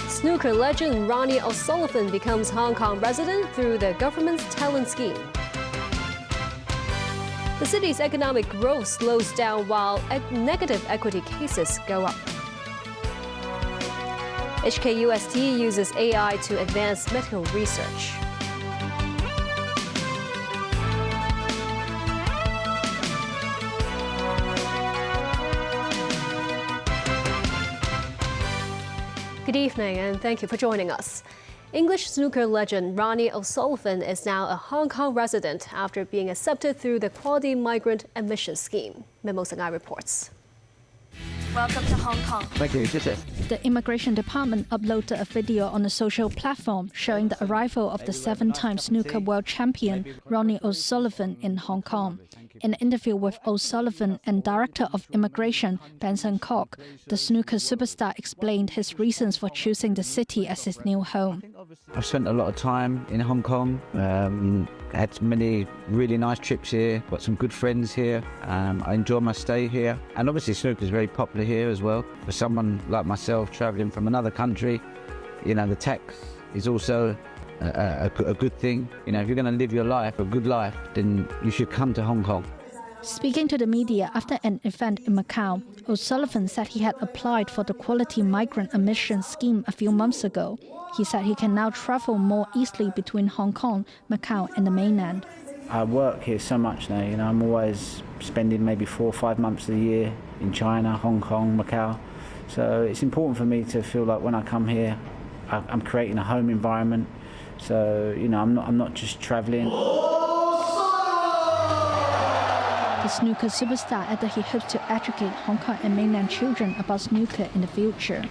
Snooker legend Ronnie OSullivan becomes Hong Kong resident through the government's talent scheme. The city's economic growth slows down while negative equity cases go up. HKUST uses AI to advance medical research. Good evening and thank you for joining us. English snooker legend Ronnie OSullivan is now a Hong Kong resident after being accepted through the Quality Migrant Admission Scheme. Memo Sangai reports. Welcome to Hong Kong. Thank you. The Immigration Department uploaded a video on a social platform showing the arrival of the 7-time snooker world champion Ronnie OSullivan in Hong Kong. In an interview with OSullivan and Director of Immigration Benson Kok, the snooker superstar explained his reasons for choosing the city as his new home. I've spent a lot of time in Hong Kong, had many really nice trips here, got some good friends here. I enjoy my stay here. And obviously snooker is very popular here as well. For someone like myself travelling from another country, you know, the tax is also a good thing. You know, if you're going to live your life, a good life, then you should come to Hong Kong. Speaking to the media after an event in Macau, OSullivan said he had applied for the Quality Migrant Admission Scheme a few months ago. He said he can now travel more easily between Hong Kong, Macau and the mainland. I work here so much now, you know, I'm always spending maybe 4 or 5 months a year in China, Hong Kong, Macau. So it's important for me to feel like when I come here, I'm creating a home environment. So, you know, I'm not just traveling. The snooker superstar added he hopes to educate Hong Kong and mainland children about snooker in the future.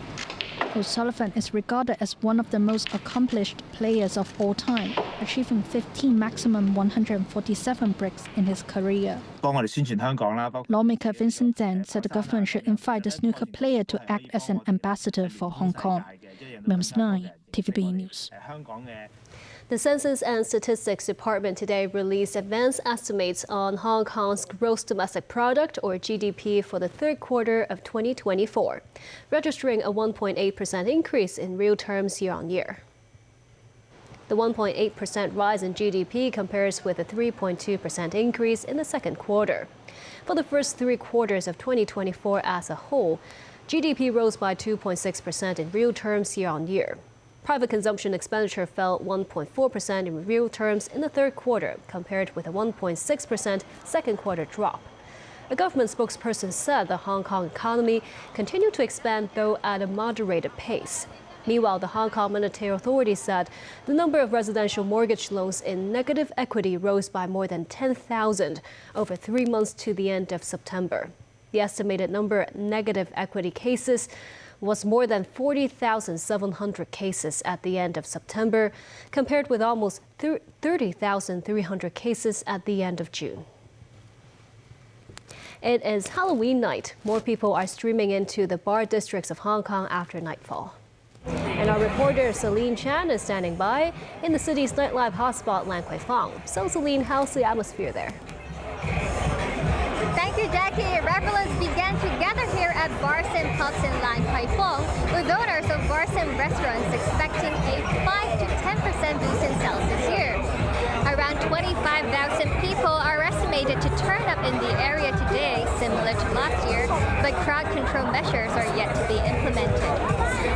OSullivan is regarded as one of the most accomplished players of all time, achieving 15 maximum 147 breaks in his career. Lawmaker Vincent Deng said the government should invite the snooker player to act as an ambassador for Hong Kong. Mems 9, TVB News. The Census and Statistics Department today released advanced estimates on Hong Kong's gross domestic product, or GDP, for the third quarter of 2024, registering a 1.8% increase in real terms year-on-year. The 1.8% rise in GDP compares with a 3.2% increase in the second quarter. For the first 3 quarters of 2024 as a whole, GDP rose by 2.6% in real terms year-on-year. Private consumption expenditure fell 1.4% in real terms in the third quarter, compared with a 1.6% second quarter drop. A government spokesperson said the Hong Kong economy continued to expand, though at a moderated pace. Meanwhile, the Hong Kong Monetary Authority said the number of residential mortgage loans in negative equity rose by more than 10,000 over 3 months to the end of September. The estimated number of negative equity cases was more than 40,700 cases at the end of September, compared with almost 30,300 cases at the end of June. It is Halloween night. More people are streaming into the bar districts of Hong Kong after nightfall. And our reporter Celine Chan is standing by in the city's nightlife hotspot, Lan Kwai Fong. So Celine, how's the atmosphere there? Thank you, Jackie. Revelers began to gather here at bars and pubs in Lan Kwai Fong, with owners of bars and restaurants expecting a 5 to 10% boost in sales this year. Around 25,000 people are estimated to turn up in the area today, similar to last year, but crowd control measures are yet to be implemented.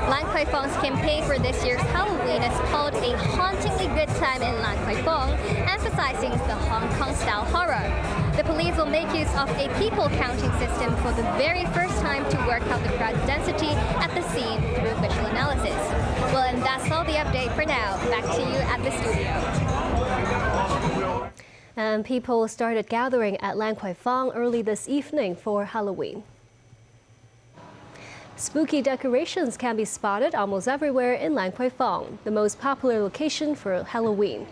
Lan Kwai Fong's campaign for this year's Halloween is called A Hauntingly Good Time in Lan Kwai Fong, emphasizing the Hong Kong-style horror. The police will make use of a people counting system for the very first time to work out the crowd density at the scene through visual analysis. Well, and that's all the update for now. Back to you at the studio. And people started gathering at Lan Kwai Fong early this evening for Halloween. Spooky decorations can be spotted almost everywhere in Lan Kwai Fong, the most popular location for Halloween.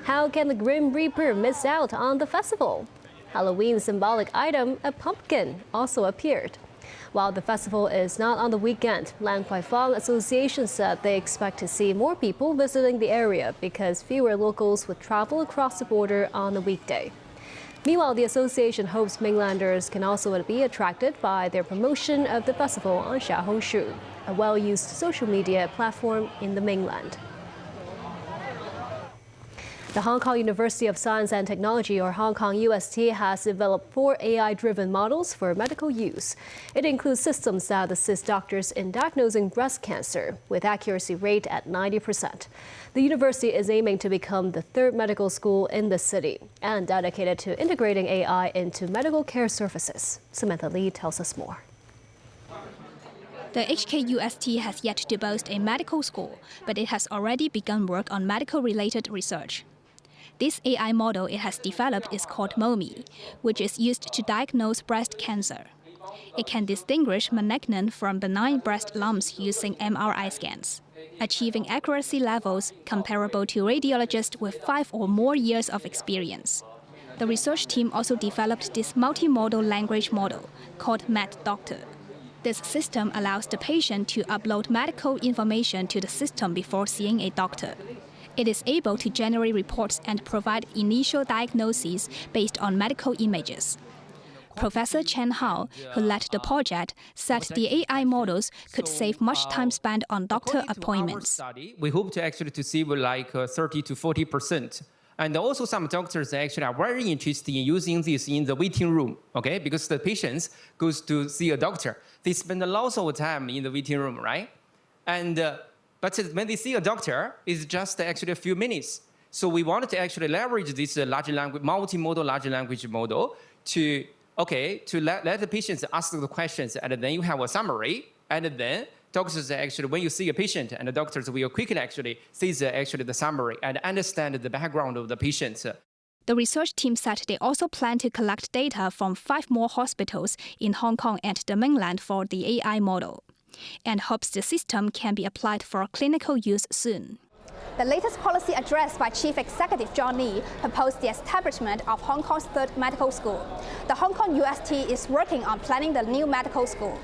How can the Grim Reaper miss out on the festival? Halloween's symbolic item, a pumpkin, also appeared. While the festival is not on the weekend, Lan Kwai Fong Association said they expect to see more people visiting the area because fewer locals would travel across the border on a weekday. Meanwhile, the association hopes mainlanders can also be attracted by their promotion of the festival on Xiaohongshu, a well-used social media platform in the mainland. The Hong Kong University of Science and Technology, or Hong Kong UST, has developed 4 AI-driven models for medical use. It includes systems that assist doctors in diagnosing breast cancer, with accuracy rate at 90%. The university is aiming to become the 3rd medical school in the city and dedicated to integrating AI into medical care services. Samantha Lee tells us more. The HKUST has yet to boast a medical school, but it has already begun work on medical-related research. This AI model it has developed is called MOMI, which is used to diagnose breast cancer. It can distinguish malignant from benign breast lumps using MRI scans, achieving accuracy levels comparable to radiologists with 5 or more years of experience. The research team also developed this multimodal language model called MedDoctor. This system allows the patient to upload medical information to the system before seeing a doctor. It is able to generate reports and provide initial diagnoses based on medical images. Professor Chen Hao, who led the project, said the AI models could save much time spent on doctor appointments. We hope to actually to save like 30 to 40%. And also some doctors actually are very interested in using this in the waiting room, okay? Because the patients goes to see a doctor. They spend a lot of time in the waiting room, right? And but when they see a doctor, it's just actually a few minutes. So we wanted to actually leverage this large language, multimodal large language model to let the patients ask the questions, and then you have a summary, and then doctors actually, when you see a patient, and the doctors will quickly actually see the summary and understand the background of the patient. The research team said they also plan to collect data from 5 more hospitals in Hong Kong and the mainland for the AI model, and hopes the system can be applied for clinical use soon. The latest policy address by Chief Executive Ronnie proposed the establishment of Hong Kong's 3rd medical school. The Hong Kong UST is working on planning the new medical school.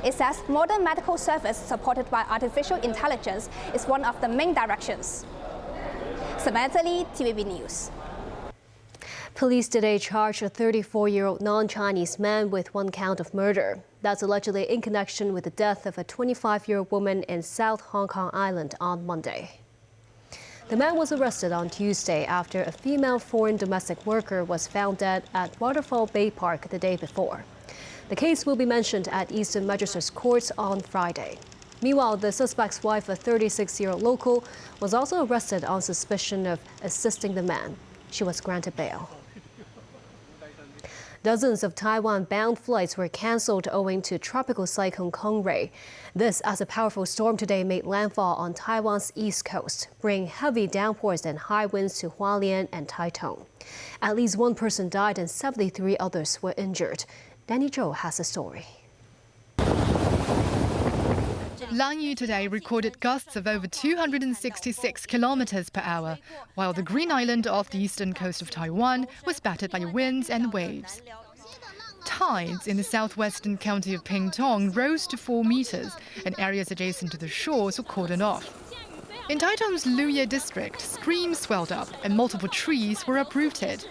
It says modern medical service supported by artificial intelligence is one of the main directions. Samantha Lee, TVB News. Police today charged a 34-year-old non-Chinese man with 1 count of murder. That's allegedly in connection with the death of a 25-year-old woman in South Hong Kong Island on Monday. The man was arrested on Tuesday after a female foreign domestic worker was found dead at Waterfall Bay Park the day before. The case will be mentioned at Eastern Magistrates Court on Friday. Meanwhile, the suspect's wife, a 36-year-old local, was also arrested on suspicion of assisting the man. She was granted bail. Dozens of Taiwan-bound flights were cancelled owing to tropical cyclone Kongs. This as a powerful storm today made landfall on Taiwan's east coast, bringing heavy downpours and high winds to Hualien and Taitung. At least 1 person died and 73 others were injured. Danny Zhou has the story. Lanyu today recorded gusts of over 266 kilometers per hour, while the Green Island off the eastern coast of Taiwan was battered by winds and waves. Tides in the southwestern county of Pingtung rose to 4 meters, and areas adjacent to the shores were cordoned off. In Taitung's Luye district, streams swelled up and multiple trees were uprooted.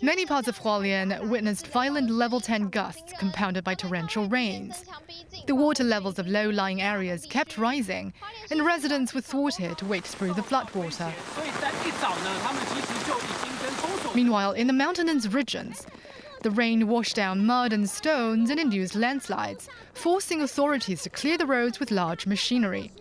Many parts of Hualien witnessed violent level 10 gusts compounded by torrential rains. The water levels of low-lying areas kept rising, and residents were thwarted to wade through the floodwater. Meanwhile, in the mountainous regions, the rain washed down mud and stones and induced landslides, forcing authorities to clear the roads with large machinery.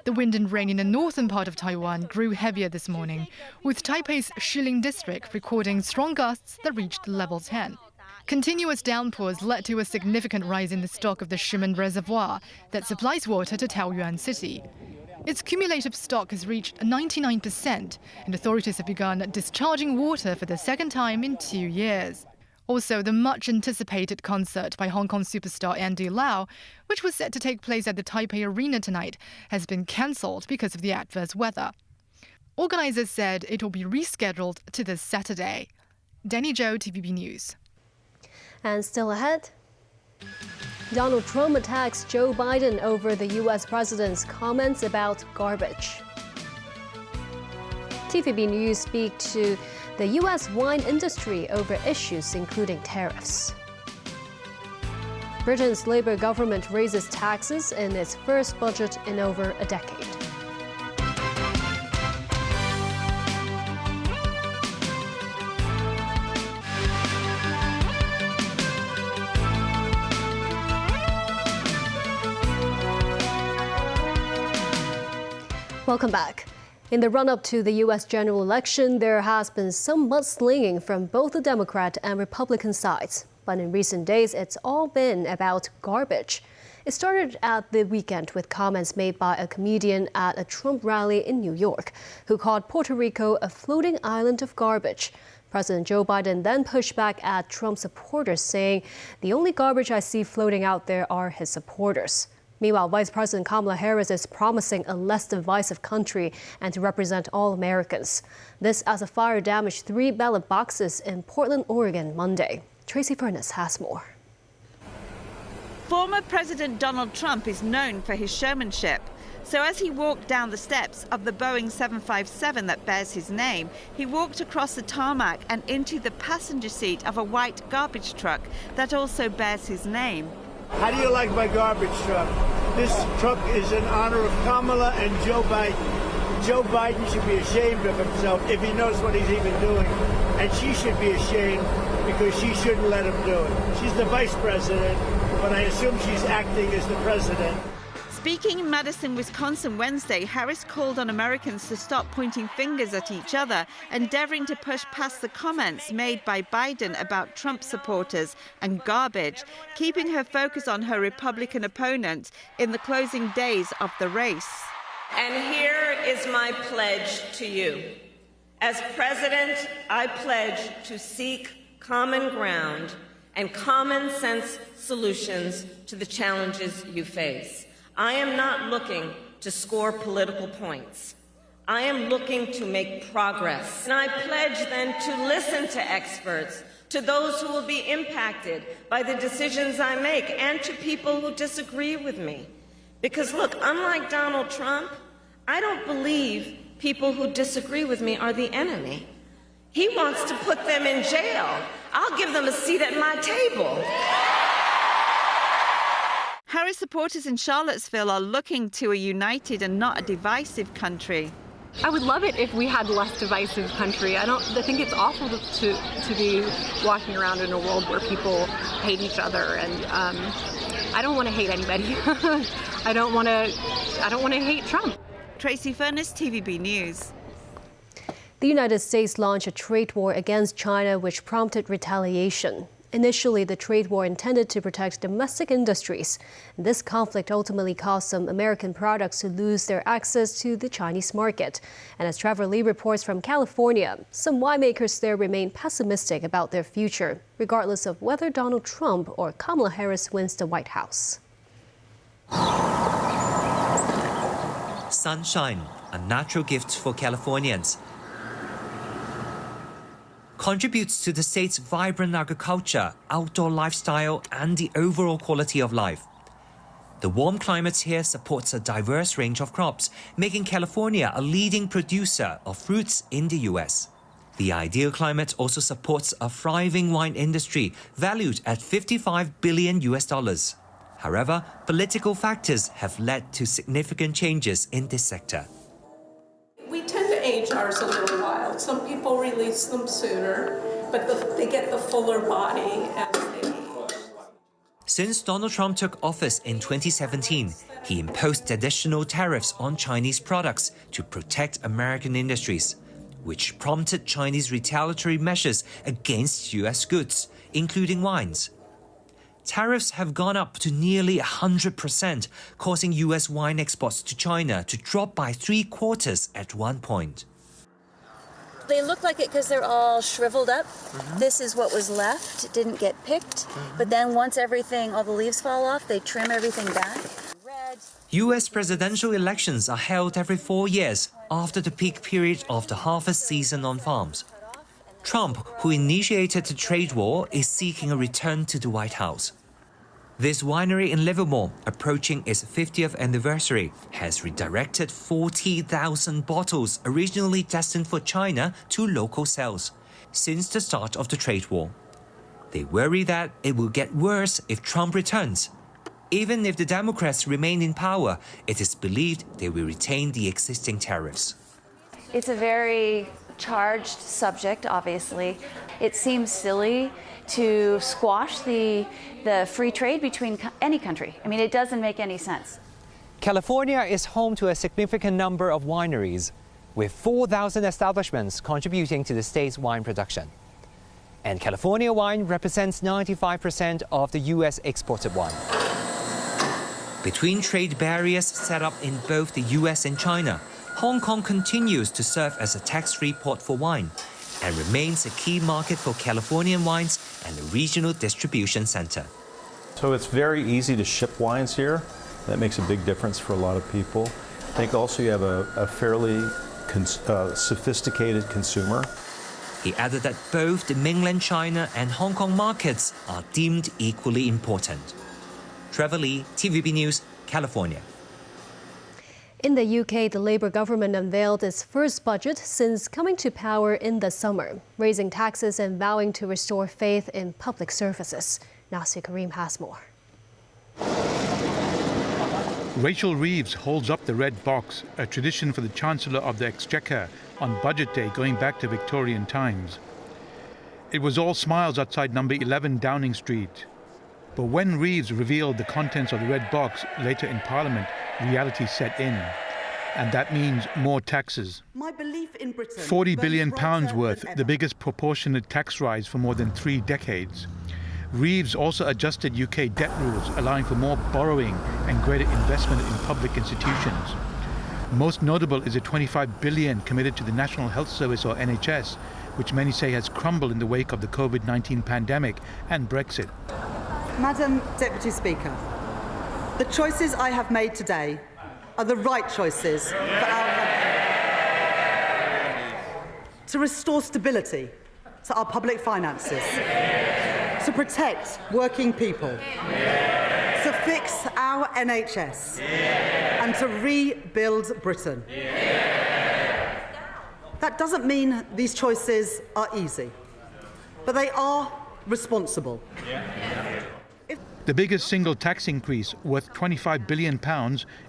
The wind and rain in the northern part of Taiwan grew heavier this morning, with Taipei's Shiling district recording strong gusts that reached level 10. Continuous downpours led to a significant rise in the stock of the Shimen Reservoir that supplies water to Taoyuan City. Its cumulative stock has reached 99%, and authorities have begun discharging water for the 2nd time in 2 years. Also, the much-anticipated concert by Hong Kong superstar Andy Lau, which was set to take place at the Taipei Arena tonight, has been cancelled because of the adverse weather. Organisers said it will be rescheduled to this Saturday. Danny Zhou, TVB News. And still ahead, Donald Trump attacks Joe Biden over the U.S. president's comments about garbage. TVB News speak to the U.S. wine industry over issues including tariffs. Britain's Labour government raises taxes in its first budget in over a decade. Welcome back. In the run-up to the U.S. general election, there has been some mudslinging from both the Democrat and Republican sides. But in recent days, it's all been about garbage. It started at the weekend with comments made by a comedian at a Trump rally in New York, who called Puerto Rico a floating island of garbage. President Joe Biden then pushed back at Trump supporters, saying, "The only garbage I see floating out there are his supporters." Meanwhile, Vice President Kamala Harris is promising a less divisive country and to represent all Americans. This as a fire damaged 3 ballot boxes in Portland, Oregon, Monday. Tracy Furness has more. Former President Donald Trump is known for his showmanship. So as he walked down the steps of the Boeing 757 that bears his name, he walked across the tarmac and into the passenger seat of a white garbage truck that also bears his name. How do you like my garbage truck? This truck is in honor of Kamala and Joe Biden. Joe Biden should be ashamed of himself if he knows what he's even doing. And she should be ashamed because she shouldn't let him do it. She's the vice president, but I assume she's acting as the president. Speaking in Madison, Wisconsin Wednesday, Harris called on Americans to stop pointing fingers at each other, endeavoring to push past the comments made by Biden about Trump supporters and garbage, keeping her focus on her Republican opponent in the closing days of the race. And here is my pledge to you. As president, I pledge to seek common ground and common sense solutions to the challenges you face. I am not looking to score political points. I am looking to make progress. And I pledge then to listen to experts, to those who will be impacted by the decisions I make, and to people who disagree with me. Because look, unlike Donald Trump, I don't believe people who disagree with me are the enemy. He wants to put them in jail. I'll give them a seat at my table. Harris supporters in Charlottesville are looking to a united and not a divisive country. I would love it if we had a less divisive country. I think it's awful to be walking around in a world where people hate each other, and I don't want to hate anybody. I don't want to hate Trump. Tracy Furness, TVB News. The United States launched a trade war against China, which prompted retaliation. Initially, the trade war intended to protect domestic industries. This conflict ultimately caused some American products to lose their access to the Chinese market. And as Trevor Lee reports from California, some winemakers there remain pessimistic about their future, regardless of whether Donald Trump or Kamala Harris wins the White House. Sunshine, a natural gift for Californians, contributes to the state's vibrant agriculture, outdoor lifestyle, and the overall quality of life. The warm climate here supports a diverse range of crops, making California a leading producer of fruits in the U.S. The ideal climate also supports a thriving wine industry valued at $55 billion. However, political factors have led to significant changes in this sector. We tend to age ours a little while. Some people release them sooner, but they get the fuller body as they age. Since Donald Trump took office in 2017, he imposed additional tariffs on Chinese products to protect American industries, which prompted Chinese retaliatory measures against U.S. goods, including wines. Tariffs have gone up to nearly 100%, causing U.S. wine exports to China to drop by 3/4 at one point. They look like it because they're all shriveled up. This is what was left. It didn't get picked. But then once all the leaves fall off, they trim everything back. U.S. presidential elections are held every 4 years after the peak period of the harvest season on farms. Trump, who initiated the trade war, is seeking a return to the White House. This winery in Livermore, approaching its 50th anniversary, has redirected 40,000 bottles originally destined for China to local sales since the start of the trade war. They worry that it will get worse if Trump returns. Even if the Democrats remain in power, it is believed they will retain the existing tariffs. It's a very charged subject, obviously. It seems silly to squash the free trade between any country. I mean, it doesn't make any sense. California is home to a significant number of wineries, with 4,000 establishments contributing to the state's wine production. And California wine represents 95% of the U.S. exported wine. Between trade barriers set up in both the U.S. and China, Hong Kong continues to serve as a tax-free port for wine and remains a key market for Californian wines and a regional distribution center. So it's very easy to ship wines here. That makes a big difference for a lot of people. I think also you have a fairly sophisticated consumer. He added that both the mainland China and Hong Kong markets are deemed equally important. Trevor Lee, TVB News, California. In the UK, the Labour government unveiled its first budget since coming to power in the summer, raising taxes and vowing to restore faith in public services. Nasir Karim has more. Rachel Reeves holds up the red box, a tradition for the Chancellor of the Exchequer on Budget Day going back to Victorian times. It was all smiles outside number 11 Downing Street. But when Reeves revealed the contents of the red box later in Parliament, reality set in. And that means more taxes. My belief in Britain, £40 billion worth, the biggest proportionate tax rise for more than 3 decades. Reeves also adjusted UK debt rules, allowing for more borrowing and greater investment in public institutions. Most notable is a £25 billion committed to the National Health Service, or NHS, which many say has crumbled in the wake of the COVID-19 pandemic and Brexit. Madam Deputy Speaker, the choices I have made today are the right choices for our country. To restore stability to our public finances, to protect working people, to fix our NHS, and to rebuild Britain. That doesn't mean these choices are easy, but they are responsible. The biggest single tax increase, worth £25 billion,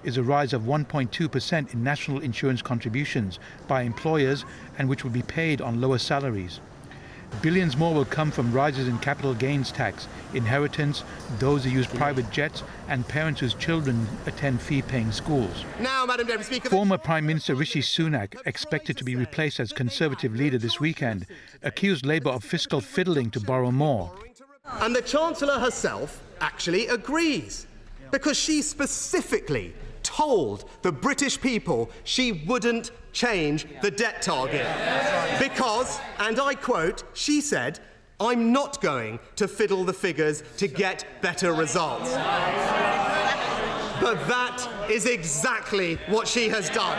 is a rise of 1.2% in national insurance contributions by employers, and which will be paid on lower salaries. Billions more will come from rises in capital gains tax, inheritance, those who use private jets, and parents whose children attend fee-paying schools. Now, Madam Deputy Speaker, Former Prime Minister Rishi Sunak, expected to be replaced as Conservative leader this weekend, accused Labour of fiscal fiddling to borrow more. And the Chancellor herself actually agrees, because she specifically told the British people she wouldn't change the debt target. Because, and I quote, she said, "I'm not going to fiddle the figures to get better results." But that is exactly what she has done.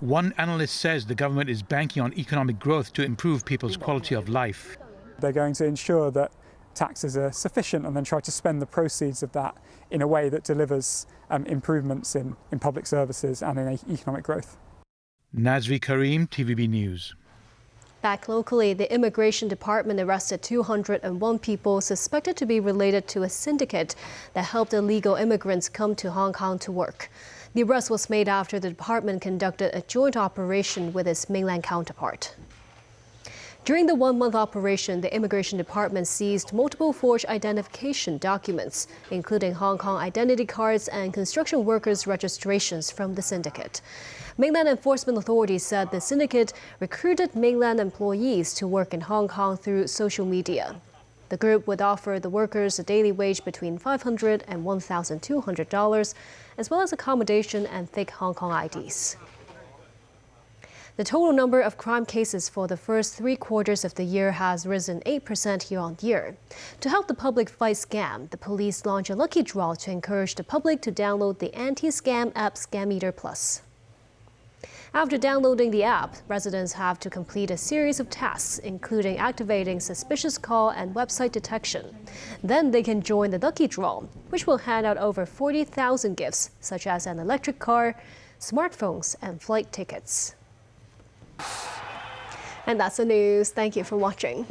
One analyst says the government is banking on economic growth to improve people's quality of life. They're going to ensure that taxes are sufficient and then try to spend the proceeds of that in a way that delivers improvements in public services and in economic growth. Nazri Karim, TVB News. Back locally, the Immigration Department arrested 201 people suspected to be related to a syndicate that helped illegal immigrants come to Hong Kong to work. The arrest was made after the department conducted a joint operation with its mainland counterpart. During the one-month operation, the Immigration Department seized multiple forged identification documents, including Hong Kong identity cards and construction workers' registrations from the syndicate. Mainland enforcement authorities said the syndicate recruited mainland employees to work in Hong Kong through social media. The group would offer the workers a daily wage between $500 and $1,200, as well as accommodation and fake Hong Kong IDs. The total number of crime cases for the first 3 quarters of the year has risen 8% year-on-year. To help the public fight scam, the police launched a lucky draw to encourage the public to download the anti-scam app Scammeter Plus. After downloading the app, residents have to complete a series of tasks, including activating suspicious call and website detection. Then they can join the lucky draw, which will hand out over 40,000 gifts, such as an electric car, smartphones, and flight tickets. And that's the news. Thank you for watching.